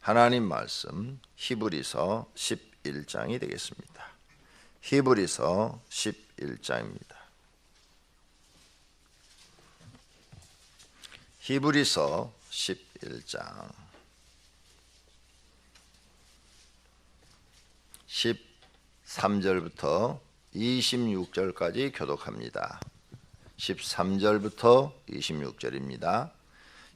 하나님 말씀 히브리서 11장이 되겠습니다. 히브리서 11장입니다. 히브리서 11장 13절부터 26절까지 교독합니다. 13절부터 26절입니다.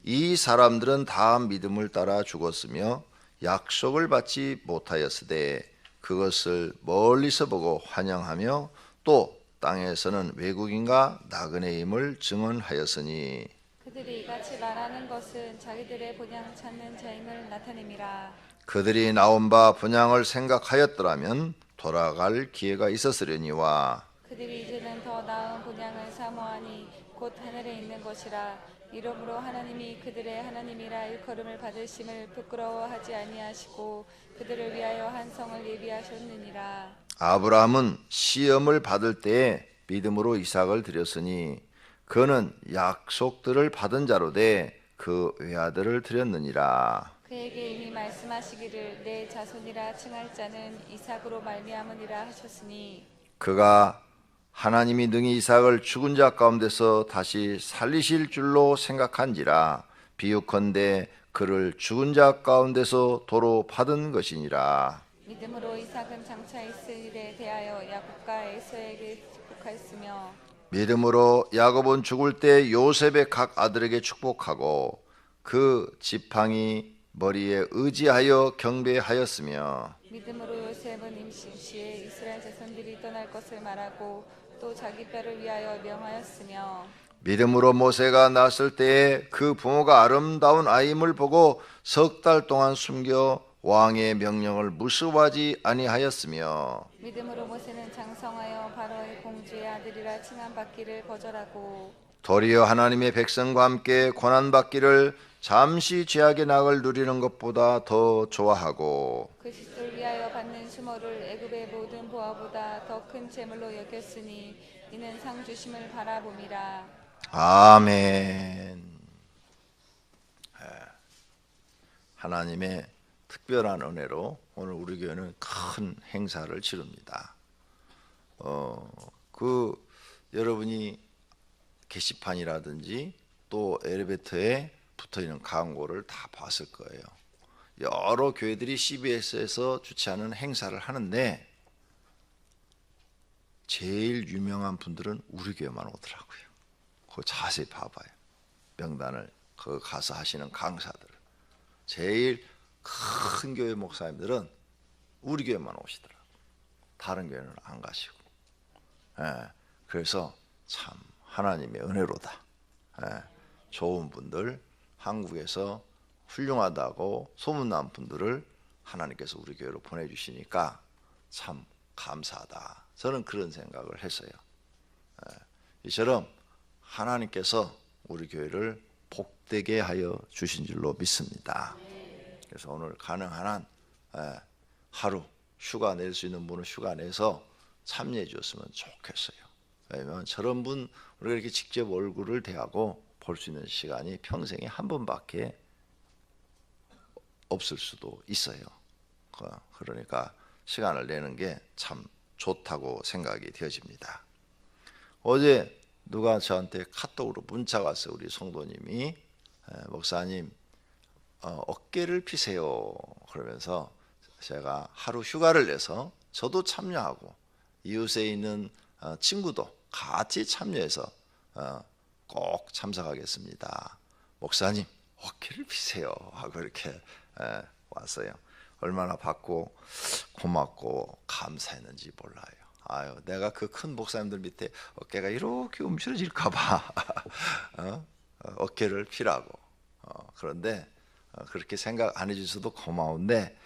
이 사람들은 다 믿음을 따라 죽었으며 약속을 받지 못하였으되 그것을 멀리서 보고 환영하며 또 땅에서는 외국인과 나그네임을 증언하였으니 그들이 이같이 말하는 것은 자기들의 본향 찾는 자임을 나타냄이라. 그들이 나온 바 본향을 생각하였더라면 돌아갈 기회가 있었으려니와 그들이 이제는 더 나은 본향을 사모하니 곧 하늘에 있는 것이라. 이러므로 하나님이 그들의 하나님이라 일컬음을 받으심을 부끄러워하지 아니하시고 그들을 위하여 한 성을 예비하셨느니라. 아브라함은 시험을 받을 때에 믿음으로 이삭을 드렸으니 그는 약속들을 받은 자로 돼 그 외아들을 드렸느니라. 그에게 이미 말씀하시기를 내 자손이라 칭할 자는 이삭으로 말미암으리라 하셨으니 그가 하나님이 능히 이삭을 죽은 자 가운데서 다시 살리실 줄로 생각한지라 비유컨대 그를 죽은 자 가운데서 도로 받은 것이니라. 믿음으로 이삭은 장차 있을 일에 대하여 야곱과 에서에게 축복하였으며 믿음으로 야곱은 죽을 때 요셉의 각 아들에게 축복하고 그 지팡이 머리에 의지하여 경배하였으며 믿음으로 요셉은 임신 시에 이스라엘 자손들이 떠날 것을 말하고 또 자기 뼈를 위하여 명하였으며 믿음으로 모세가 낳았을 때에 그 부모가 아름다운 아임을 보고 석 달 동안 숨겨 왕의 명령을 무시하지 아니하였으며 믿음으로 모세는 장성하여 바로의 공주의 아들이라 칭함받기를 거절하고 도리어 하나님의 백성과 함께 고난받기를 잠시 죄악의 낙을 누리는 것보다 더 좋아하고 그리스도를 위하여 받는 수모를 애굽의 모든 보화보다 더 큰 재물로 여겼으니 이는 상 주심을 바라봄이라. 아멘. 하나님의 특별한 은혜로 오늘 우리 교회는 큰 행사를 치릅니다. 여러분이 게시판이라든지 또 엘리베이터에 붙어있는 광고를 다 봤을 거예요. 여러 교회들이 CBS에서 주최하는 행사를 하는데 제일 유명한 분들은 우리 교회만 오더라고요. 그거 자세히 봐봐요. 명단을 거기 가서 하시는 강사들 제일 큰 교회 목사님들은 우리 교회만 오시더라고요. 다른 교회는 안 가시고. 그래서 참 하나님의 은혜로다. 좋은 분들, 한국에서 훌륭하다고 소문난 분들을 하나님께서 우리 교회로 보내주시니까 참 감사하다. 저는 그런 생각을 했어요. 이처럼 하나님께서 우리 교회를 복되게 하여 주신 줄로 믿습니다. 그래서 오늘 가능한 한 하루 휴가 낼 수 있는 분은 휴가 내서 참여해 주셨으면 좋겠어요. 왜냐하면 저런 분 우리가 이렇게 직접 얼굴을 대하고 볼 수 있는 시간이 평생에 한 번밖에 없을 수도 있어요. 그러니까 시간을 내는 게 참 좋다고 생각이 되어집니다. 어제 누가 저한테 카톡으로 문자가 왔어요. 우리 성도님이 목사님 어깨를 피세요. 그러면서 제가 하루 휴가를 내서 저도 참여하고 이웃에 있는 친구도 같이 참여해서 꼭 참석하겠습니다. 목사님 어깨를 피세요 하고 이렇게 왔어요. 얼마나 받고 고맙고 감사했는지 몰라요. 내가 그 큰 목사님들 밑에 어깨가 이렇게 움츠러질까봐 어깨를 피라고. 그런데 그렇게 생각 안 해주셔도 고마운데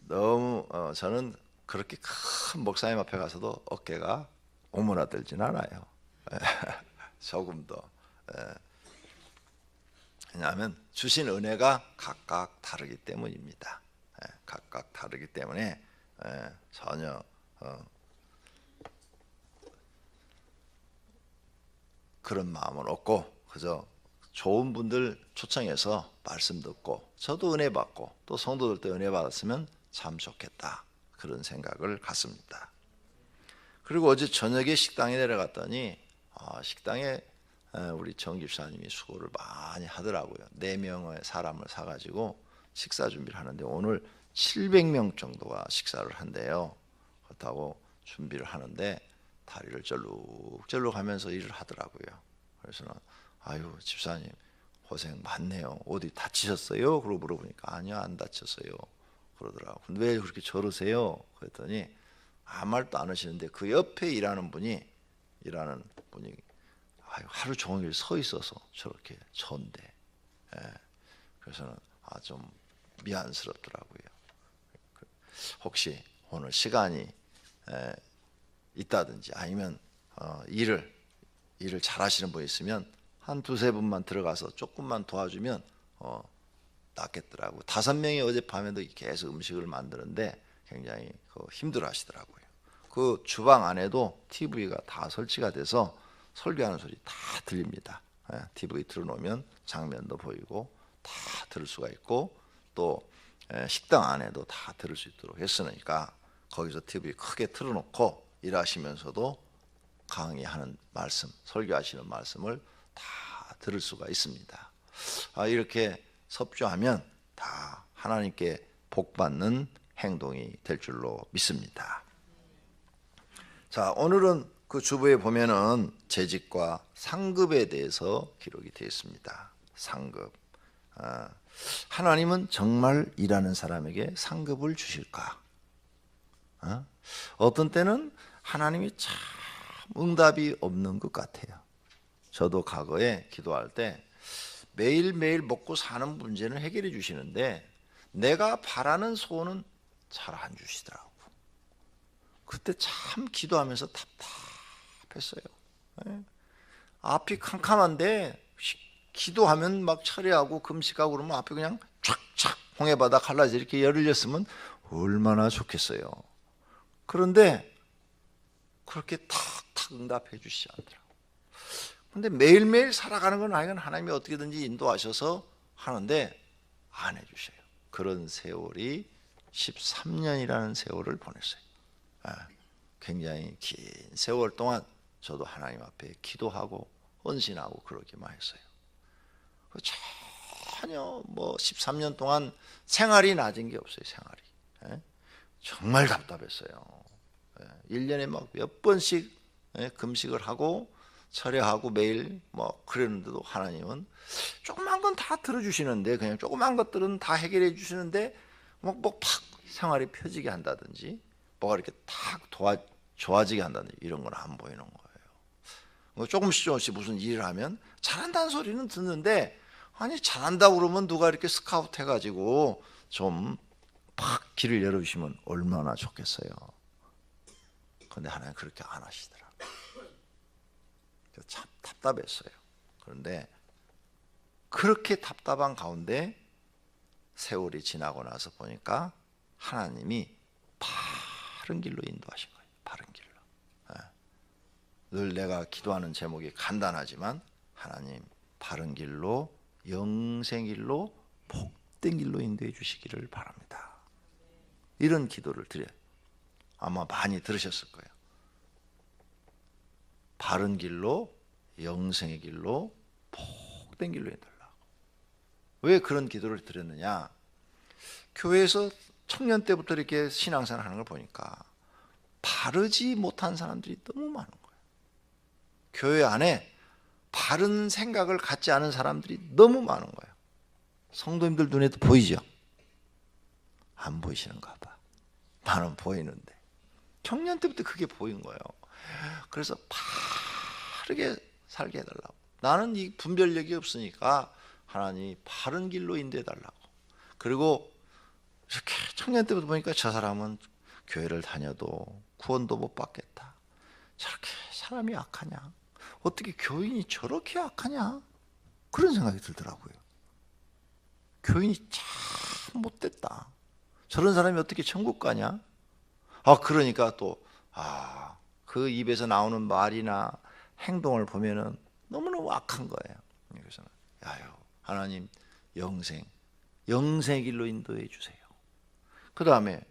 너무 저는 그렇게 큰 목사님 앞에 가서도 어깨가 오므라들진 않아요. 조금도. 왜냐하면 주신 은혜가 각각 다르기 때문입니다. 각각 다르기 때문에 전혀 그런 마음은 없고 그저 좋은 분들 초청해서 말씀 듣고 저도 은혜 받고 또 성도들도 은혜 받았으면 참 좋겠다, 그런 생각을 갖습니다. 그리고 어제 저녁에 식당에 내려갔더니 식당에 우리 정 집사님이 수고를 많이 하더라고요. 4명의 사람을 사가지고 식사 준비를 하는데 오늘 700명 정도가 식사를 한대요. 그렇다고 준비를 하는데 다리를 절룩절룩 하면서 일을 하더라고요. 그래서는 아유 집사님 고생 많네요. 어디 다치셨어요? 그러고 물어보니까 아니요 안 다쳤어요 그러더라고요. 근데 왜 그렇게 저러세요? 그랬더니 아무 말도 안 하시는데 그 옆에 일하는 분이 아유, 하루 종일 서 있어서 저렇게 전데 그래서는 좀 미안스럽더라고요. 혹시 오늘 시간이 있다든지 아니면 일을 잘하시는 분 있으면 한 2-3분만 들어가서 조금만 도와주면 낫겠더라고요. 5명이 어젯밤에도 계속 음식을 만드는데 굉장히 힘들어 하시더라고요. 그 주방 안에도 TV가 다 설치가 돼서 설교하는 소리 다 들립니다. TV 틀어놓으면 장면도 보이고 다 들을 수가 있고 또 식당 안에도 다 들을 수 있도록 했으니까 거기서 TV 크게 틀어놓고 일하시면서도 강의하는 말씀, 설교하시는 말씀을 다 들을 수가 있습니다. 이렇게 섭조하면 다 하나님께 복받는 행동이 될 줄로 믿습니다. 자, 오늘은 그 주부에 보면은 재직과 상급에 대해서 기록이 되어 있습니다. 상급. 하나님은 정말 일하는 사람에게 상급을 주실까? 어떤 때는 하나님이 참 응답이 없는 것 같아요. 저도 과거에 기도할 때 매일매일 먹고 사는 문제는 해결해 주시는데 내가 바라는 소원은 잘 안 주시더라고. 그때 참 기도하면서 답답했어요. 앞이 캄캄한데 기도하면 막 철회하고 금식하고 그러면 앞에 그냥 촥촥 홍해바다 갈라져 이렇게 열렸으면 얼마나 좋겠어요. 그런데 그렇게 탁탁 응답해 주시지 않더라고요. 근데 매일매일 살아가는 건 아니건 하나님이 어떻게든지 인도하셔서 하는데 안 해주셔요. 그런 세월이 13년이라는 세월을 보냈어요. 굉장히 긴 세월 동안 저도 하나님 앞에 기도하고 헌신하고 그러기만 했어요. 전혀 13년 동안 생활이 낮은 게 없어요. 생활이. 정말 답답했어요. 1년에 막 몇 번씩 금식을 하고 철회하고 매일 그랬는데도 하나님은 조그만 건 다 들어주시는데 그냥 조그만 것들은 다 해결해 주시는데 팍 생활이 펴지게 한다든지 뭐가 이렇게 탁 좋아지게 한다든지 이런 건 안 보이는 거예요. 조금씩 무슨 일을 하면 잘한다는 소리는 듣는데 아니 잘한다고 그러면 누가 이렇게 스카우트 해가지고 좀 팍 길을 열어주시면 얼마나 좋겠어요. 그런데 하나님 그렇게 안 하시더라고요. 참 답답했어요. 그런데 그렇게 답답한 가운데 세월이 지나고 나서 보니까 하나님이 바른 길로 인도하신 거예요. 바른 길로. 늘 내가 기도하는 제목이 간단하지만 하나님 바른 길로 영생 길로 복된 길로 인도해 주시기를 바랍니다. 이런 기도를 드려요. 아마 많이 들으셨을 거예요. 바른 길로 영생의 길로 복된 길로 해달라고. 왜 그런 기도를 드렸느냐? 교회에서 청년 때부터 이렇게 신앙생활 하는 걸 보니까 바르지 못한 사람들이 너무 많은 거예요. 교회 안에 바른 생각을 갖지 않은 사람들이 너무 많은 거예요. 성도님들 눈에도 보이죠? 안 보이시는가 봐. 나는 보이는데. 청년 때부터 그게 보인 거예요. 그래서 바르게 살게 해달라고. 나는 이 분별력이 없으니까 하나님 바른 길로 인도해달라고. 그리고 이렇게 청년 때부터 보니까 저 사람은 교회를 다녀도 구원도 못 받겠다. 저렇게 사람이 악하냐? 어떻게 교인이 저렇게 악하냐? 그런 생각이 들더라고요. 교인이 참 못됐다. 저런 사람이 어떻게 천국 가냐? 그러니까 또 그 입에서 나오는 말이나 행동을 보면은 너무너무 악한 거예요. 그래서 야요, 하나님 영생의 길로 인도해 주세요. 그 다음에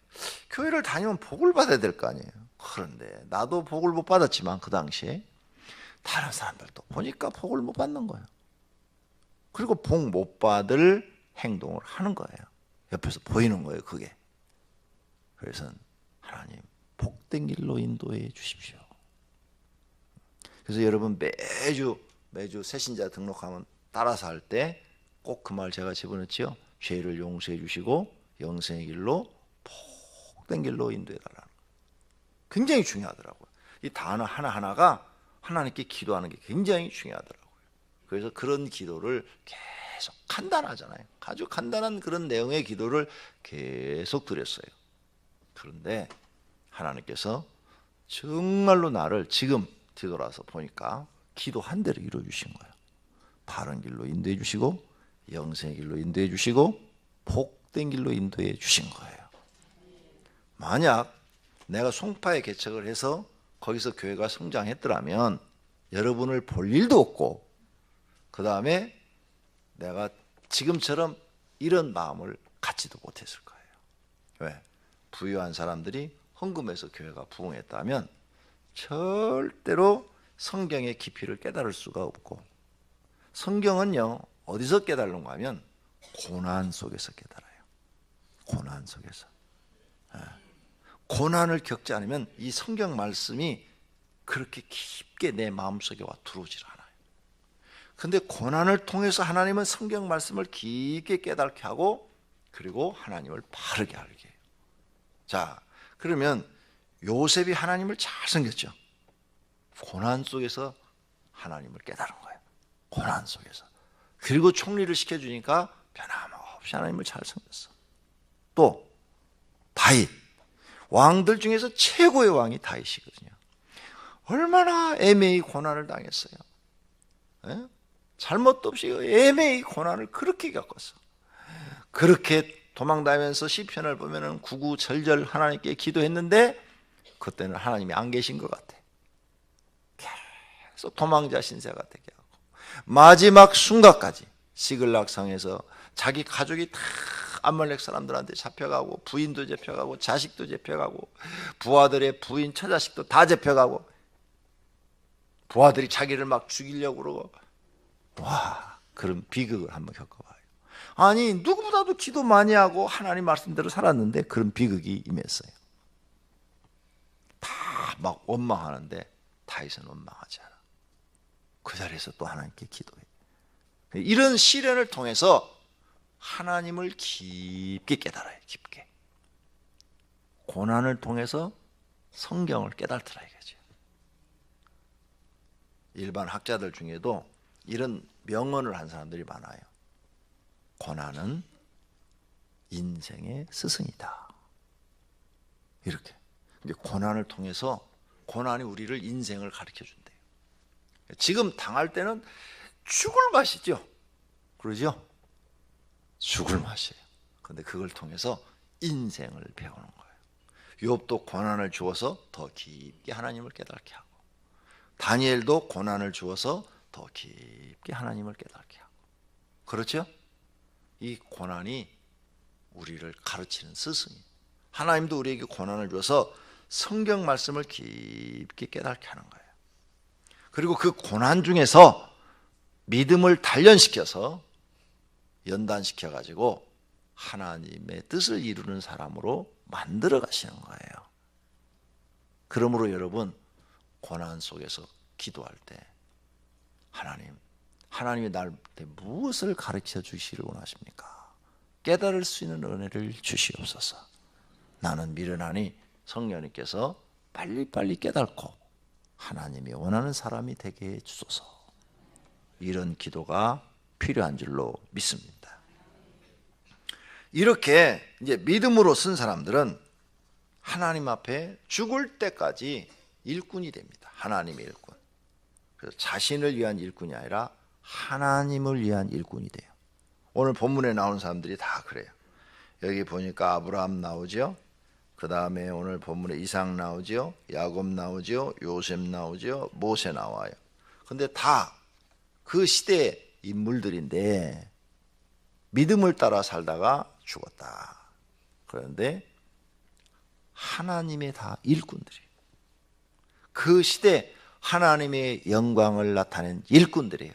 교회를 다니면 복을 받아야 될 거 아니에요. 그런데 나도 복을 못 받았지만 그 당시에 다른 사람들도 보니까 복을 못 받는 거예요. 그리고 복 못 받을 행동을 하는 거예요. 옆에서 보이는 거예요, 그게. 그래서 하나님 복된 길로 인도해 주십시오. 그래서 여러분 매주 새신자 등록하면 따라서 할 때 꼭 그 말 제가 집어넣지요. 죄를 용서해 주시고 영생의 길로 복된 길로 인도해 달라는 거. 굉장히 중요하더라고요. 이 단어 하나하나가 하나님께 기도하는 게 굉장히 중요하더라고요. 그래서 그런 기도를 계속 간단하잖아요. 아주 간단한 그런 내용의 기도를 계속 드렸어요. 그런데 하나님께서 정말로 나를 지금 뒤돌아서 보니까 기도한 대로 이루어 주신 거예요. 바른 길로 인도해 주시고 영생의 길로 인도해 주시고 복된 길로 인도해 주신 거예요. 만약 내가 송파에 개척을 해서 거기서 교회가 성장했더라면 여러분을 볼 일도 없고, 그 다음에 내가 지금처럼 이런 마음을 갖지도 못했을 거예요. 왜? 부유한 사람들이 헌금해서 교회가 부흥했다면 절대로 성경의 깊이를 깨달을 수가 없고, 성경은요 어디서 깨달는가 하면 고난 속에서 깨달아요. 고난 속에서. 고난을 겪지 않으면 이 성경 말씀이 그렇게 깊게 내 마음속에 와 들어오질 않아요. 근데 고난을 통해서 하나님은 성경 말씀을 깊게 깨닫게 하고, 그리고 하나님을 바르게 알게 해요. 자, 그러면 요셉이 하나님을 잘 섬겼죠. 고난 속에서 하나님을 깨달은 거예요. 고난 속에서. 그리고 총리를 시켜주니까 변함없이 하나님을 잘 섬겼어. 또 다윗, 왕들 중에서 최고의 왕이 다윗이거든요. 얼마나 애매히 고난을 당했어요. 에? 잘못도 없이 애매히 고난을 그렇게 겪었어. 그렇게 도망다니면서 시편을 보면은 구구절절 하나님께 기도했는데 그때는 하나님이 안 계신 것 같아. 계속 도망자 신세가 되게 하고 마지막 순간까지 시글락성에서 자기 가족이 다 아말렉 사람들한테 잡혀가고, 부인도 잡혀가고, 자식도 잡혀가고, 부하들의 부인 처자식도 다 잡혀가고, 부하들이 자기를 막 죽이려고 그러고, 와, 그런 비극을 한번 겪어봐요. 아니, 누구보다도 기도 많이 하고 하나님 말씀대로 살았는데 그런 비극이 임했어요. 다 막 원망하는데 다윗은 원망하지 않아. 그 자리에서 또 하나님께 기도해. 이런 시련을 통해서 하나님을 깊게 깨달아요. 깊게. 고난을 통해서 성경을 깨달더라 이거죠. 일반 학자들 중에도 이런 명언을 한 사람들이 많아요. 고난은 인생의 스승이다. 이렇게. 근데 고난을 통해서 고난이 우리를 인생을 가르쳐 준대요. 지금 당할 때는 죽을 맛이죠. 그러죠? 죽을 맛이에요. 그런데 그걸 통해서 인생을 배우는 거예요. 욥도 고난을 주어서 더 깊게 하나님을 깨닫게 하고, 다니엘도 고난을 주어서 더 깊게 하나님을 깨닫게 하고. 그렇죠? 이 고난이 우리를 가르치는 스승이에요. 하나님도 우리에게 고난을 줘서 성경 말씀을 깊게 깨닫게 하는 거예요. 그리고 그 고난 중에서 믿음을 단련시켜서 연단시켜 가지고 하나님의 뜻을 이루는 사람으로 만들어 가시는 거예요. 그러므로 여러분, 고난 속에서 기도할 때 하나님이 나한테 무엇을 가르쳐 주시기를 원하십니까? 깨달을 수 있는 은혜를 주시옵소서. 나는 미련하니 성령님께서 빨리빨리 깨닫고 하나님이 원하는 사람이 되게 해주소서. 이런 기도가 필요한 줄로 믿습니다. 이렇게 이제 믿음으로 쓴 사람들은 하나님 앞에 죽을 때까지 일꾼이 됩니다. 하나님의 일꾼. 그래서 자신을 위한 일꾼이 아니라 하나님을 위한 일꾼이 돼요. 오늘 본문에 나오는 사람들이 다 그래요. 여기 보니까 아브라함 나오죠. 그 다음에 오늘 본문에 이삭 나오죠. 야곱 나오죠. 요셉 나오죠. 모세 나와요. 근데 다 그 시대에 인물들인데 믿음을 따라 살다가 죽었다. 그런데 하나님의 다 일꾼들이에요. 그 시대 하나님의 영광을 나타낸 일꾼들이에요.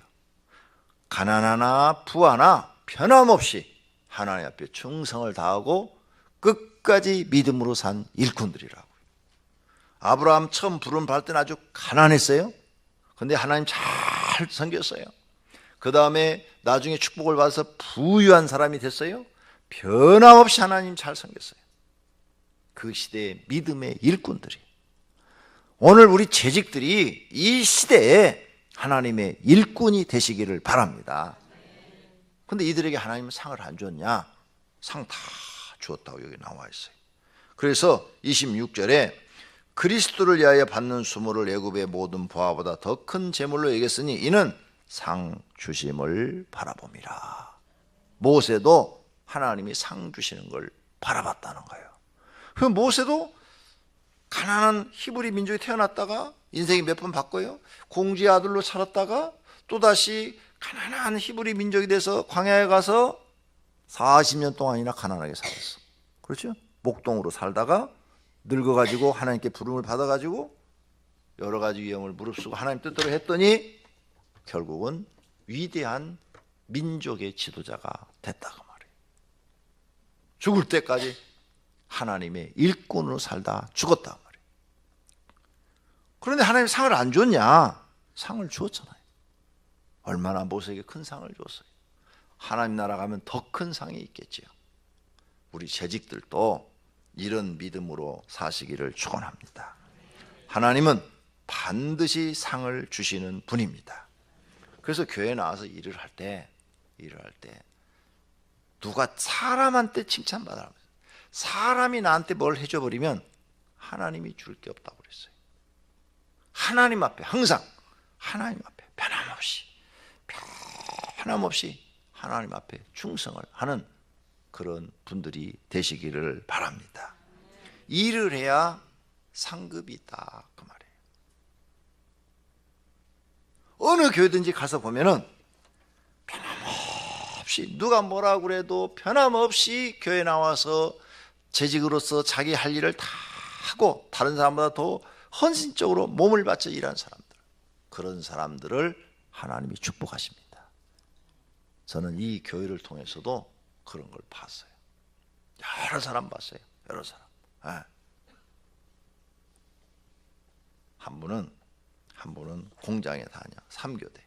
가난하나 부하나 변함없이 하나님 앞에 충성을 다하고 끝까지 믿음으로 산 일꾼들이라고요. 아브라함 처음 부름 받을 때는 아주 가난했어요. 근데 하나님 잘 섬겼어요. 그 다음에 나중에 축복을 받아서 부유한 사람이 됐어요. 변함없이 하나님 잘 섬겼어요. 그 시대의 믿음의 일꾼들이. 오늘 우리 재직들이 이 시대에 하나님의 일꾼이 되시기를 바랍니다. 근데 이들에게 하나님은 상을 안 줬냐? 상 다 주었다고 여기 나와 있어요. 그래서 26절에 그리스도를 위하여 받는 수모를 애굽의 모든 보화보다 더 큰 재물로 여겼으니 이는 상 주심을 바라봅니다. 모세도 하나님이 상 주시는 걸 바라봤다는 거예요. 그 모세도 가난한 히브리 민족이 태어났다가 인생이 몇 번 바꿔요. 공주의 아들로 살았다가 또다시 가난한 히브리 민족이 돼서 광야에 가서 40년 동안이나 가난하게 살았어. 그렇죠? 목동으로 살다가 늙어가지고 하나님께 부름을 받아가지고 여러 가지 위험을 무릅쓰고 하나님 뜻대로 했더니 결국은 위대한 민족의 지도자가 됐다고 말이에요. 죽을 때까지 하나님의 일꾼으로 살다 죽었단 말이에요. 그런데 하나님 상을 안 줬냐? 상을 주었잖아요. 얼마나 모세에게 큰 상을 줬어요. 하나님 나라 가면 더 큰 상이 있겠지요. 우리 재직들도 이런 믿음으로 사시기를 축원합니다. 하나님은 반드시 상을 주시는 분입니다. 그래서 교회에 나와서 일을 할 때 누가 사람한테 칭찬받아라. 사람이 나한테 뭘 해줘 버리면 하나님이 줄 게 없다고 그랬어요. 하나님 앞에 항상 하나님 앞에 변함없이 하나님 앞에 충성을 하는 그런 분들이 되시기를 바랍니다. 일을 해야 상급이 있다 그 말이에요. 어느 교회든지 가서 보면은 변함없이 누가 뭐라고 그래도 변함없이 교회 나와서 재직으로서 자기 할 일을 다 하고 다른 사람보다 더 헌신적으로 몸을 바쳐 일하는 사람들, 그런 사람들을 하나님이 축복하십니다. 저는 이 교회를 통해서도 그런 걸 봤어요. 여러 사람 봤어요. 여러 사람. 네. 한 분은 공장에 다녀. 3교대.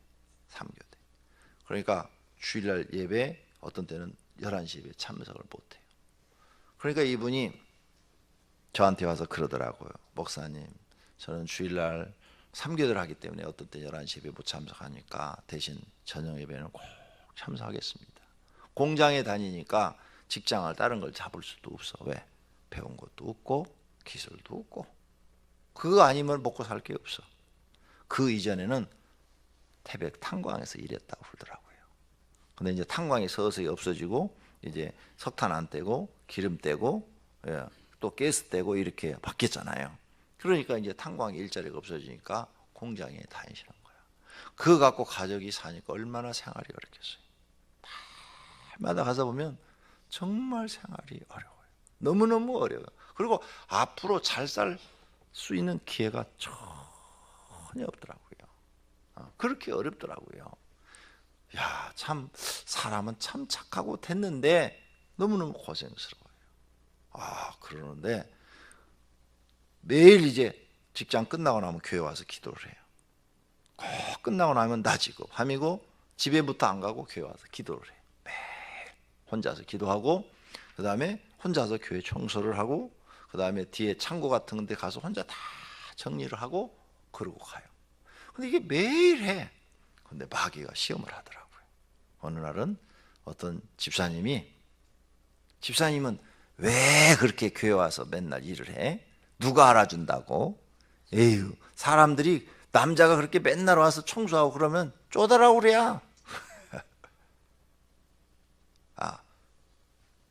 그러니까 주일날 예배 어떤 때는 11시 예배 참석을 못해요. 그러니까 이분이 저한테 와서 그러더라고요. 목사님, 저는 주일날 3교대를 하기 때문에 어떤 때 11시 예배 못 참석하니까 대신 저녁 예배는 꼭 참석하겠습니다. 공장에 다니니까 직장을 다른 걸 잡을 수도 없어. 왜? 배운 것도 없고 기술도 없고 그거 아니면 먹고 살 게 없어. 그 이전에는 태백 탄광에서 일했다고 그러더라고요. 근데 이제 탄광이 서서히 없어지고 이제 석탄 안 떼고 기름 떼고 또 가스 떼고 이렇게 바뀌었잖아요. 그러니까 이제 탄광의 일자리가 없어지니까 공장에 다니시는 거야. 그거 갖고 가족이 사니까 얼마나 생활이 어렵겠어요. 달마다 가서 보면 정말 생활이 어려워요. 너무너무 어려워요. 그리고 앞으로 잘 살 수 있는 기회가 전혀 없더라고요. 그렇게 어렵더라고요. 야, 참 사람은 참 착하고 됐는데 너무너무 고생스러워요. 그러는데 매일 이제 직장 끝나고 나면 교회 와서 기도를 해요. 꼭 끝나고 나면 낮이고 밤이고 집에부터 안 가고 교회 와서 기도를 해요. 매일 혼자서 기도하고 그 다음에 혼자서 교회 청소를 하고 그 다음에 뒤에 창고 같은 데 가서 혼자 다 정리를 하고 그러고 가요. 근데 이게 매일 해. 근데 마귀가 시험을 하더라고요. 어느 날은 어떤 집사님은 왜 그렇게 교회 와서 맨날 일을 해? 누가 알아준다고? 에휴, 사람들이 남자가 그렇게 맨날 와서 청소하고 그러면 쪼다라고 그래야.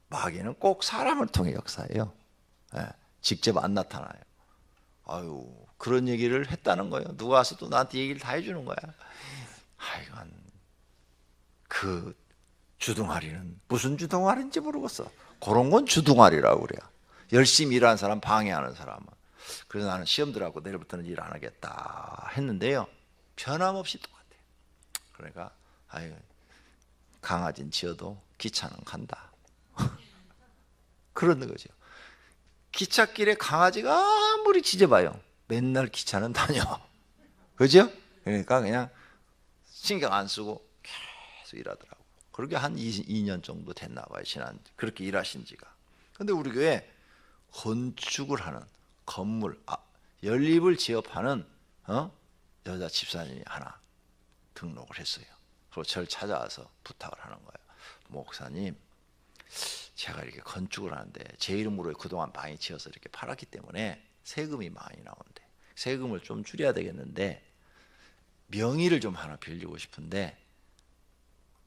마귀는 꼭 사람을 통해 역사해요. 직접 안 나타나요. 그런 얘기를 했다는 거예요. 누가 와서 또 나한테 얘기를 다 해주는 거야. 그 주둥아리는 무슨 주둥아리인지 모르겠어. 그런 건 주둥아리라고 그래요. 열심히 일하는 사람, 방해하는 사람은. 그래서 나는 시험 들어가고 내일부터는 일 안 하겠다 했는데요, 변함없이 똑같아요. 그러니까 아유, 강아지는 지어도 기차는 간다. 그런 거죠. 기찻길에 강아지가 아무리 짖어봐요, 맨날 기차는 다녀. 그죠? 그러니까 그냥 신경 안 쓰고 계속 일하더라고. 그렇게 한 2년 정도 됐나 봐요, 지난 그렇게 일하신 지가. 근데 우리 교회 건축을 하는 건물, 연립을 지업하는 여자 집사님이 하나 등록을 했어요. 그리고 저를 찾아와서 부탁을 하는 거예요. 목사님, 제가 이렇게 건축을 하는데 제 이름으로 그동안 많이 지어서 이렇게 팔았기 때문에 세금이 많이 나오는데 세금을 좀 줄여야 되겠는데 명의를 좀 하나 빌리고 싶은데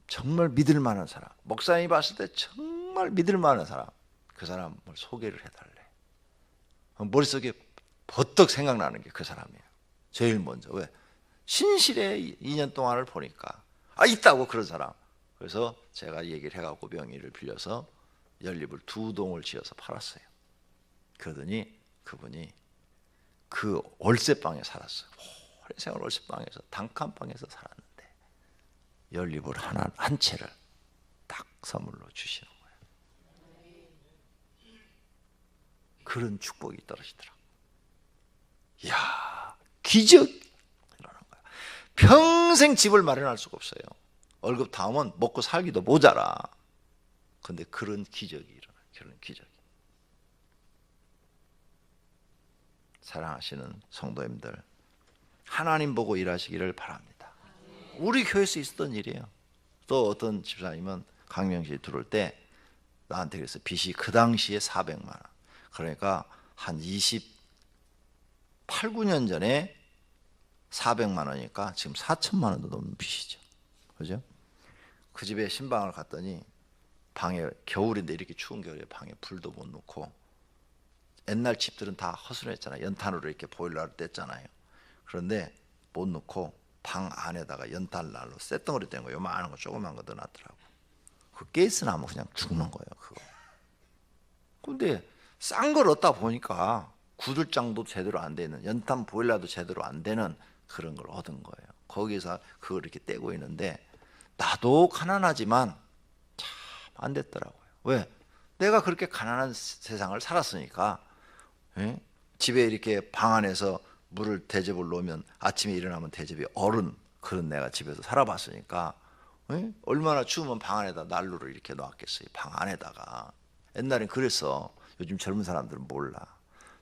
정말 믿을 만한 사람, 목사님이 봤을 때 정말 믿을 만한 사람, 그 사람을 소개를 해달래. 머릿속에 버떡 생각나는 게 그 사람이에요. 제일 먼저. 왜? 신실해. 2년 동안을 보니까 있다고, 그런 사람. 그래서 제가 얘기를 해갖고 명의를 빌려서 연립을 2동을 지어서 팔았어요. 그러더니 그분이 그 월세방에 살았어요. 오랜 생활 월세방에서 단칸방에서 살았는데 연립을 한 채를 딱 선물로 주시는 거예요. 그런 축복이 떨어지더라고요. 이야, 기적이라는 거야. 평생 집을 마련할 수가 없어요. 월급 다음은 먹고 살기도 모자라. 근데 그런 기적이 일어나요. 그런 기적이. 사랑하시는 성도님들, 하나님 보고 일하시기를 바랍니다. 우리 교회에서 있었던 일이에요. 또 어떤 집사님은 강명시에 들어올 때 나한테 그래서 빚이 그 당시에 400만 원. 그러니까 한 28, 9년 전에 400만 원이니까 지금 4천만 원도 넘는 빚이죠. 그죠? 그 집에 신방을 갔더니 방에, 겨울인데 이렇게 추운 겨울에 방에 불도 못 놓고, 옛날 집들은 다 허술했잖아요. 연탄으로 이렇게 보일러를 뗐잖아요. 그런데 못 놓고 방 안에다가 연탄난로 쇳덩어리 된 거, 요만한 거 조그만 거 넣어놨더라고. 그 가스 나면 그냥 죽는 거예요, 그거. 근데 싼 걸 얻다 보니까 구들장도 제대로 안 되는, 연탄 보일러도 제대로 안 되는 그런 걸 얻은 거예요. 거기서 그걸 이렇게 떼고 있는데 나도 가난하지만 참 안 됐더라고요. 왜? 내가 그렇게 가난한 세상을 살았으니까. 예? 집에 이렇게 방 안에서 물을 대접을 놓으면 아침에 일어나면 대접이 얼은, 그런 내가 집에서 살아봤으니까 예? 얼마나 추우면 방 안에다 난로를 이렇게 놨겠어요. 방 안에다가. 옛날엔 그랬어. 요즘 젊은 사람들은 몰라.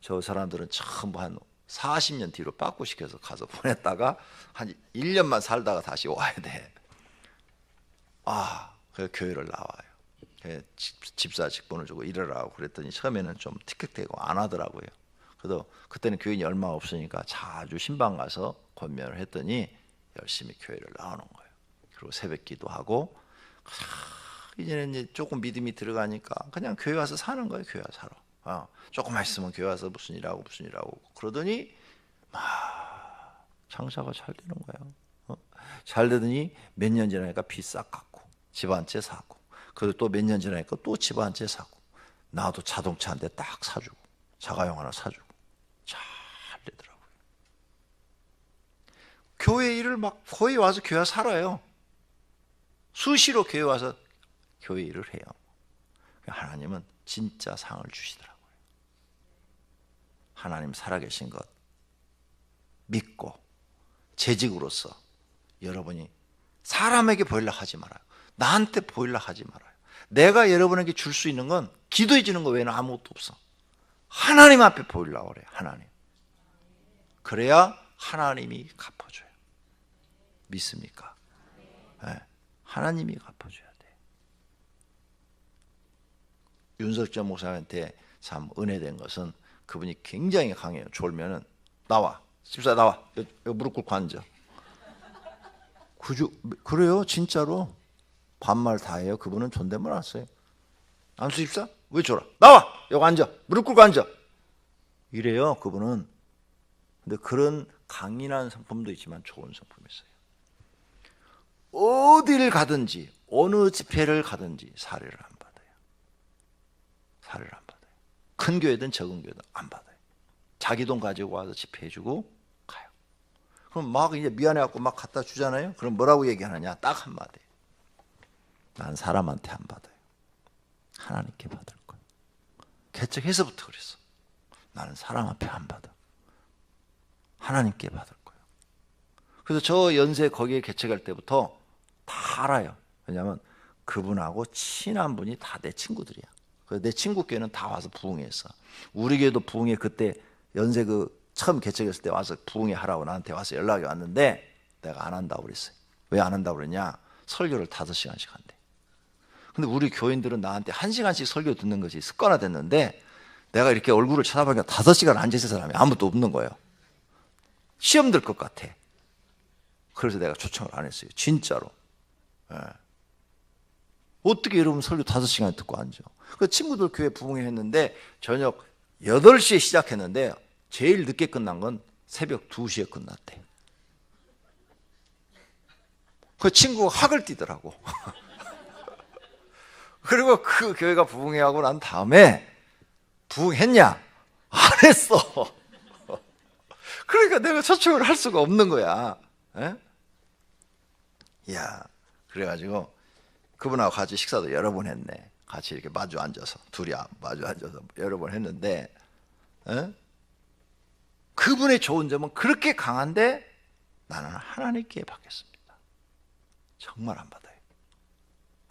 저 사람들은 전부 한 40년 뒤로 빠꾸시켜서 가서 보냈다가 한 1년만 살다가 다시 와야 돼. 그래서 교회를 나와요. 집사 직분을 주고 일하라고 그랬더니 처음에는 좀 틱틱대고 안 하더라고요. 그래도 그때는 교인이 얼마 없으니까 자주 신방 가서 권면을 했더니 열심히 교회를 나오는 거예요. 그리고 새벽 기도하고, 이제는 이제 조금 믿음이 들어가니까 그냥 교회 와서 사는 거예요. 교회 와서 살아. 조금만 있으면 교회 와서 무슨 일하고 그러더니 막 장사가 잘 되는 거야. 잘 되더니 몇 년 지나니까 빚 싹 갚고 집 한 채 사고, 그리고 또 몇 년 지나니까 또 집 한 채 사고, 나도 자동차 한 대 딱 사주고 자가용 하나 사주고 잘 되더라고요. 교회 일을 막 거의 와서 교회 와서 살아요. 수시로 교회 와서 교회 일을 해요. 하나님은 진짜 상을 주시더라고요. 하나님 살아계신 것 믿고 재직으로서 여러분이 사람에게 보이려 하지 말아요. 나한테 보이려 하지 말아요. 내가 여러분에게 줄 수 있는 건 기도해 주는 거 외에는 아무것도 없어. 하나님 앞에 보이려고 그래요. 하나님. 그래야 하나님이 갚아줘요. 믿습니까? 네. 하나님이 갚아줘야 돼. 윤석전 목사님한테 참 은혜된 것은 그분이 굉장히 강해요. 졸면은 나와. 집사 나와. 여기 무릎 꿇고 앉아. 그래요. 진짜로. 반말 다 해요. 그분은 존댓말 안 써요. 안수 집사? 왜 졸아? 나와! 여기 앉아. 무릎 꿇고 앉아. 이래요. 그분은. 근데 그런 강인한 성품도 있지만 좋은 성품이 있어요. 어디를 가든지 어느 집회를 가든지 사례를 안 받아요. 사례를 안 받아요. 큰 교회든 적은 교회든 안 받아요. 자기 돈 가지고 와서 집회해주고 가요. 그럼 막 이제 미안해갖고 막 갖다 주잖아요. 그럼 뭐라고 얘기하느냐? 딱 한마디. 난 사람한테 안 받아요. 하나님께 받을 거예요. 개척해서부터 그랬어. 나는 사람 앞에 안 받아. 하나님께 받을 거예요. 그래서 저 연세 거기에 개척할 때부터 다 알아요. 왜냐하면 그분하고 친한 분이 다 내 친구들이야. 그래서 내 친구 교회는 다 와서 부흥했어. 우리 교회도 부흥회 그때 연세 처음 개척했을 때 와서 부흥회 하라고 나한테 와서 연락이 왔는데 내가 안 한다고 그랬어요. 왜 안 한다고 그랬냐? 설교를 5시간씩 한대. 근데 우리 교인들은 나한테 1시간씩 설교 듣는 것이 습관화됐는데 내가 이렇게 얼굴을 쳐다보니까 5시간 앉아있을 사람이 아무도 없는 거예요. 시험 들 것 같아. 그래서 내가 초청을 안 했어요. 진짜로. 예. 어떻게 여러분 설교 5시간 듣고 앉아? 그 친구들 교회 부흥회 했는데 저녁 8시에 시작했는데 제일 늦게 끝난 건 새벽 2시에 끝났대. 그 친구가 학을 뛰더라고. 그리고 그 교회가 부흥회하고 난 다음에 부흥했냐? 안 했어. 그러니까 내가 초청을 할 수가 없는 거야. 예? 야, 그래가지고 그분하고 같이 식사도 여러 번 했네. 같이 이렇게 마주 앉아서 둘이 마주 앉아서 여러 번 했는데, 예? 그분의 좋은 점은 그렇게 강한데 나는 하나님께 받겠습니다. 정말 안 받아요.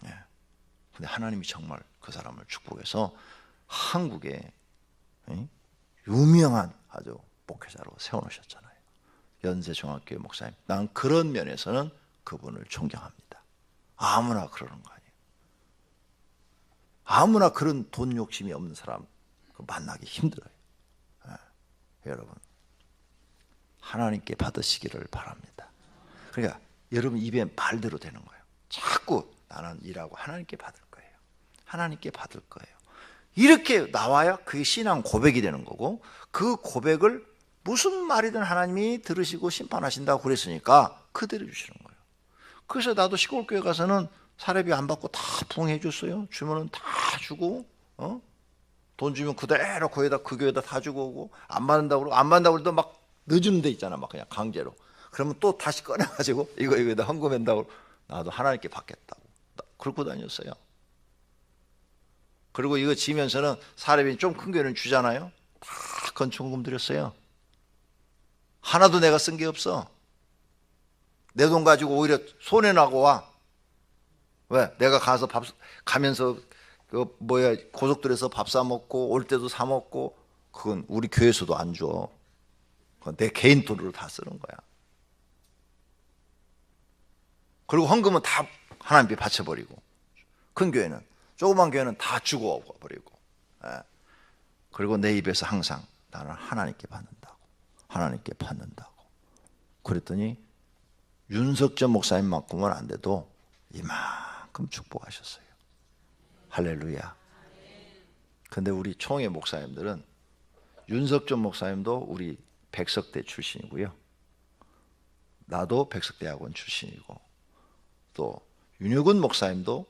예. 근데 하나님이 정말 그 사람을 축복해서 한국에 유명한 아주 목회자로 세워놓으셨잖아요. 연세종합교회 목사님. 난 그런 면에서는 그분을 존경합니다. 아무나 그러는 거 아니에요. 아무나 그런 돈 욕심이 없는 사람 만나기 힘들어요. 예. 여러분 하나님께 받으시기를 바랍니다. 그러니까 여러분 입에 말대로 되는 거예요. 자꾸 나는 일하고 하나님께 받을 거예요. 하나님께 받을 거예요. 이렇게 나와야 그게 신앙 고백이 되는 거고, 그 고백을 무슨 말이든 하나님이 들으시고 심판하신다고 그랬으니까 그대로 주시는 거예요. 그래서 나도 시골교회 가서는 사례비 안 받고 다 부흥해 줬어요. 주면은 다 주고, 돈 주면 그대로 그 교회다 다 주고 오고, 안 받는다고 그러고, 안 받는다고 그래도 막 늦은 데 있잖아. 막 그냥 강제로. 그러면 또 다시 꺼내가지고 이거다 헌금한다고. 나도 하나님께 받겠다고 그러고 다녔어요. 그리고 이거 지면서는 사례비 좀 큰 교회는 주잖아요. 다 건축금 드렸어요. 하나도 내가 쓴 게 없어. 내 돈 가지고 오히려 손해나고 와. 왜? 내가 가면서 고속도로에서 밥 사 먹고 올 때도 사 먹고, 그건 우리 교회에서도 안 줘. 그건 내 개인 돈으로 다 쓰는 거야. 그리고 헌금은 다 하나님께 바쳐버리고, 큰 교회는, 조그만 교회는 다 주고 버리고. 예. 그리고 내 입에서 항상 나는 하나님께 받는다고, 하나님께 받는다고. 그랬더니 윤석전 목사님만큼은 안 돼도 이만큼 축복하셨어요. 할렐루야. 근데 우리 총회 목사님들은, 윤석전 목사님도 우리 백석대 출신이고요, 나도 백석대학원 출신이고, 또 윤혁은 목사님도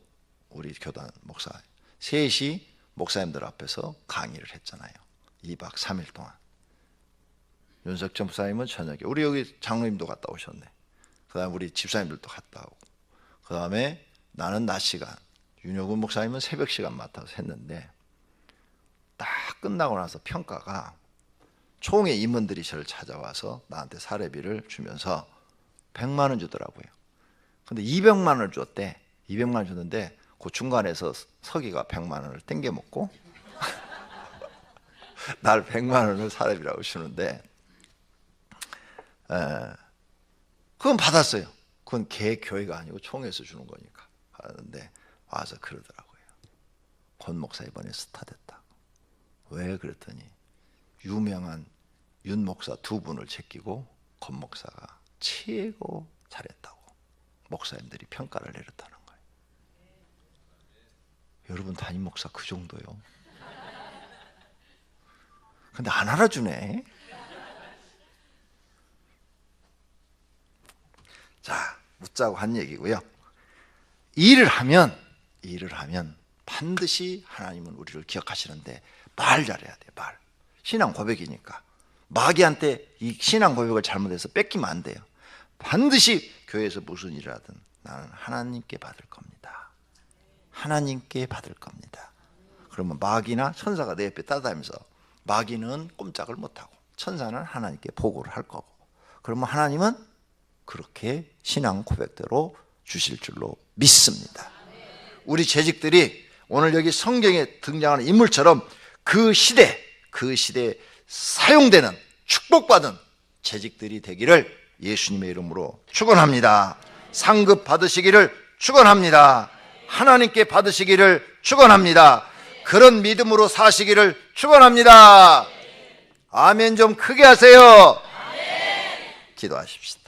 우리 교단 목사, 셋이 목사님들 앞에서 강의를 했잖아요. 2박 3일 동안. 윤석전 목사님은 저녁에, 우리 여기 장로님도 갔다 오셨네. 그 다음에 우리 집사님들도 갔다 오고, 그 다음에 나는 낮 시간, 윤혁은 목사님은 새벽 시간 맡아서 했는데, 딱 끝나고 나서 평가가, 총회 임원들이 저를 찾아와서 나한테 사례비를 주면서 100만 원 주더라고요. 근데 200만 원을 줬대. 200만 원 줬는데 그 중간에서 서기가 100만 원을 땡겨 먹고 날 100만 원을 사례비라고 주는데, 그건 받았어요. 그건 개 교회가 아니고 총회에서 주는 거니까 받았는데, 와서 그러더라고요. 권 목사 이번에 스타 됐다. 왜 그랬더니 유명한 윤 목사 2분을 제끼고 권 목사가 최고 잘했다고 목사님들이 평가를 내렸다는 거예요. 여러분 담임 목사 그 정도요. 근데 안 알아주네. 자, 묻자고 한 얘기고요. 일을 하면 반드시 하나님은 우리를 기억하시는데 말 잘해야 돼요. 말. 신앙 고백이니까. 마귀한테 이 신앙 고백을 잘못해서 뺏기면 안 돼요. 반드시 교회에서 무슨 일을 하든 나는 하나님께 받을 겁니다. 하나님께 받을 겁니다. 그러면 마귀나 천사가 내 옆에 따라다니면서 마귀는 꼼짝을 못하고 천사는 하나님께 보고를 할 거고, 그러면 하나님은 그렇게 신앙 고백대로 주실 줄로 믿습니다. 우리 재직들이 오늘 여기 성경에 등장하는 인물처럼 그 시대에 사용되는 축복받은 재직들이 되기를 예수님의 이름으로 축원합니다. 상급 받으시기를 축원합니다. 하나님께 받으시기를 축원합니다. 그런 믿음으로 사시기를 축원합니다. 아멘 좀 크게 하세요. 기도하십시다.